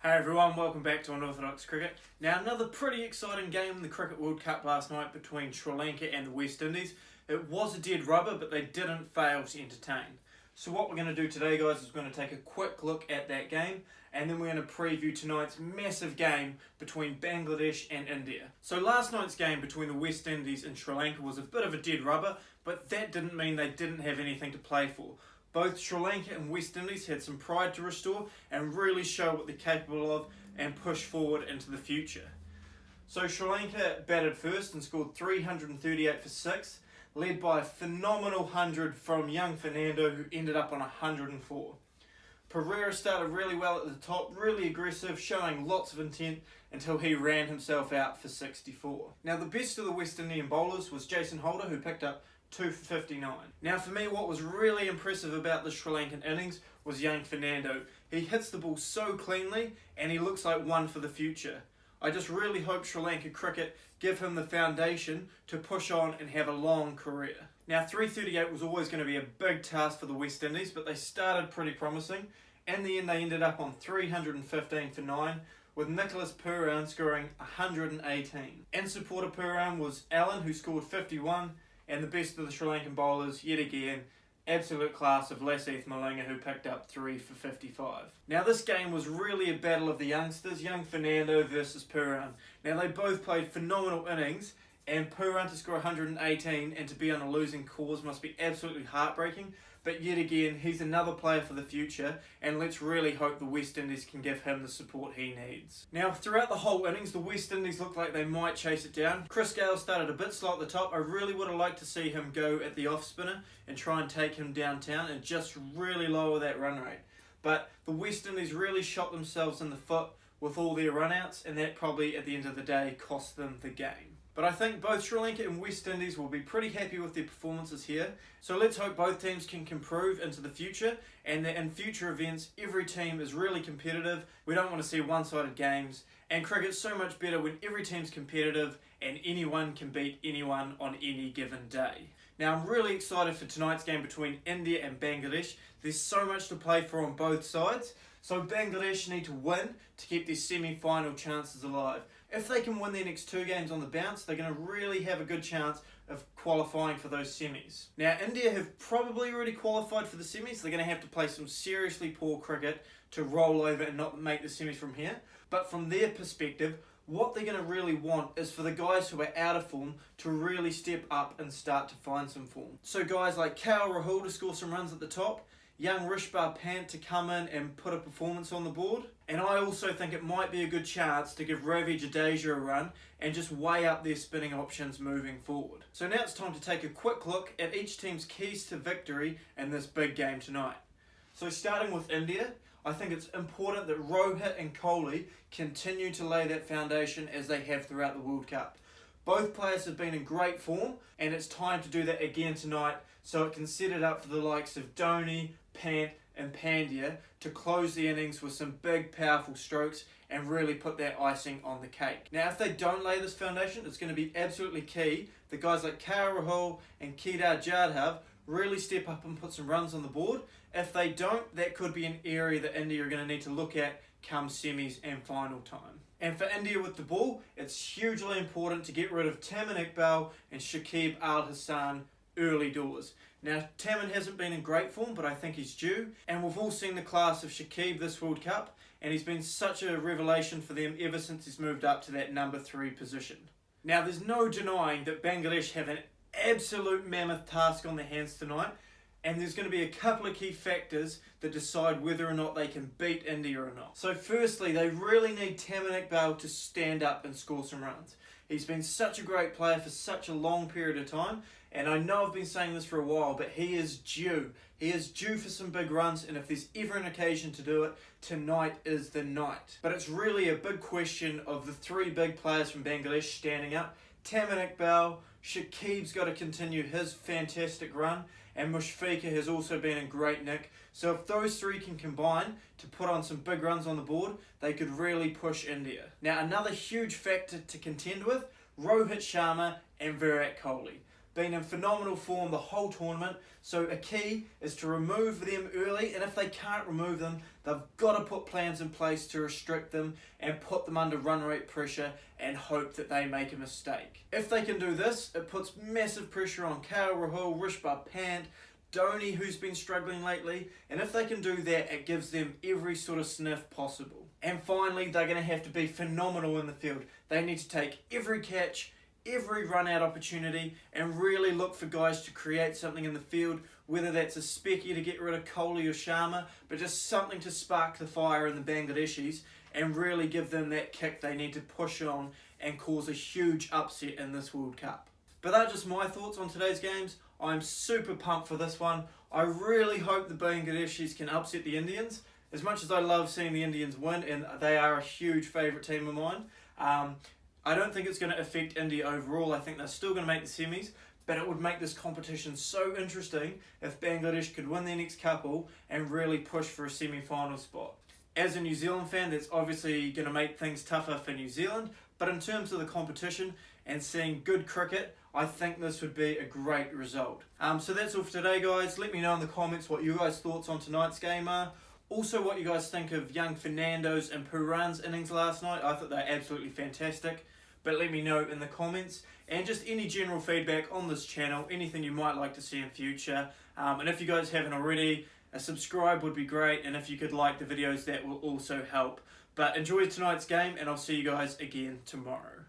Hey everyone, welcome back to Unorthodox Cricket. Now another pretty exciting game in the Cricket World Cup last night between Sri Lanka and the West Indies. It was a dead rubber, but they didn't fail to entertain. So what we're going to do today, guys, is we're going to take a quick look at that game, and then we're going to preview tonight's massive game between Bangladesh and India. So last night's game between the West Indies and Sri Lanka was a bit of a dead rubber, but that didn't mean they didn't have anything to play for. Both Sri Lanka and West Indies had some pride to restore and really show what they're capable of and push forward into the future. So Sri Lanka batted first and scored 338 for 6, led by a phenomenal 100 from young Fernando, who ended up on 104. Pereira started really well at the top, really aggressive, showing lots of intent until he ran himself out for 64. Now the best of the West Indian bowlers was Jason Holder, who picked up 2 for 59. Now for me, what was really impressive about the Sri Lankan innings was young Fernando. He hits the ball so cleanly and he looks like one for the future. I just really hope Sri Lanka cricket give him the foundation to push on and have a long career. Now 338 was always going to be a big task for the West Indies, but they started pretty promising. In the end they ended up on 315 for 9, with Nicholas Pooran scoring 118. In support of Pooran was Allen, who scored 51, and the best of the Sri Lankan bowlers, yet again, absolute class of Lasith Malinga, who picked up 3 for 55. Now this game was really a battle of the youngsters, young Fernando versus Pooran. Now they both played phenomenal innings, and Pooran to score 118 and to be on a losing cause must be absolutely heartbreaking. But yet again, he's another player for the future, and let's really hope the West Indies can give him the support he needs. Now, throughout the whole innings, the West Indies looked like they might chase it down. Chris Gayle started a bit slow at the top. I really would have liked to see him go at the off spinner and try and take him downtown and just really lower that run rate. But the West Indies really shot themselves in the foot with all their run-outs, and that probably, at the end of the day, cost them the game. But I think both Sri Lanka and West Indies will be pretty happy with their performances here. So let's hope both teams can improve into the future, and that in future events every team is really competitive. We don't want to see one-sided games, and cricket's so much better when every team's competitive and anyone can beat anyone on any given day. Now I'm really excited for tonight's game between India and Bangladesh. There's so much to play for on both sides. So Bangladesh need to win to keep their semi-final chances alive. If they can win their next 2 games on the bounce, they're going to really have a good chance of qualifying for those semis. Now, India have probably already qualified for the semis. They're going to have to play some seriously poor cricket to roll over and not make the semis from here. But from their perspective, what they're going to really want is for the guys who are out of form to really step up and start to find some form. So guys like KL Rahul to score some runs at the top, young Rishabh Pant to come in and put a performance on the board. And I also think it might be a good chance to give Ravi Jadeja a run and just weigh up their spinning options moving forward. So now it's time to take a quick look at each team's keys to victory in this big game tonight. So starting with India, I think it's important that Rohit and Kohli continue to lay that foundation as they have throughout the World Cup. Both players have been in great form, and it's time to do that again tonight so it can set it up for the likes of Dhoni, Pant and Pandya to close the innings with some big powerful strokes and really put that icing on the cake. Now if they don't lay this foundation, it's going to be absolutely key that guys like KL Rahul and Kedar Jadhav really step up and put some runs on the board. If they don't, that could be an area that India are going to need to look at come semis and final time. And for India with the ball, it's hugely important to get rid of Tamim Iqbal and Shakib Al Hasan early doors. Now, Tamim hasn't been in great form, but I think he's due. And we've all seen the class of Shakib this World Cup, and he's been such a revelation for them ever since he's moved up to that number 3 position. Now, there's no denying that Bangladesh have an absolute mammoth task on their hands tonight, and there's going to be a couple of key factors that decide whether or not they can beat India or not. So firstly, they really need Tamim Iqbal to stand up and score some runs. He's been such a great player for such a long period of time, and I know I've been saying this for a while, but he is due. He is due for some big runs, and if there's ever an occasion to do it, tonight is the night. But it's really a big question of the 3 big players from Bangladesh standing up. Tamim Iqbal, Shakib's got to continue his fantastic run, and Mushfiqur has also been in great nick. So if those 3 can combine to put on some big runs on the board, they could really push India. Now another huge factor to contend with, Rohit Sharma and Virat Kohli. been in phenomenal form the whole tournament, so a key is to remove them early, and if they can't remove them, they've got to put plans in place to restrict them and put them under run rate pressure and hope that they make a mistake. If they can do this, it puts massive pressure on KL Rahul, Rishabh Pant, Dhoni, who's been struggling lately, and if they can do that, it gives them every sort of sniff possible. And finally, they're going to have to be phenomenal in the field. They need to take every catch, every run out opportunity, and really look for guys to create something in the field, whether that's a specky to get rid of Kohli or Sharma, but just something to spark the fire in the Bangladeshis and really give them that kick they need to push on and cause a huge upset in this World Cup. But they're just my thoughts on today's games. I'm super pumped for this one. I really hope the Bangladeshis can upset the Indians. As much as I love seeing the Indians win, and they are a huge favourite team of mine, I don't think it's going to affect India overall. I think they're still going to make the semis, but it would make this competition so interesting if Bangladesh could win their next couple and really push for a semi-final spot. As a New Zealand fan, that's obviously going to make things tougher for New Zealand, but in terms of the competition and seeing good cricket, I think this would be a great result. So that's all for today, guys. Let me know in the comments what you guys' thoughts on tonight's game are. Also, what you guys think of young Fernando's and Pooran's innings last night. I thought they were absolutely fantastic. But let me know in the comments. And just any general feedback on this channel, anything you might like to see in future. And if you guys haven't already, a subscribe would be great. And if you could like the videos, that will also help. But enjoy tonight's game, and I'll see you guys again tomorrow.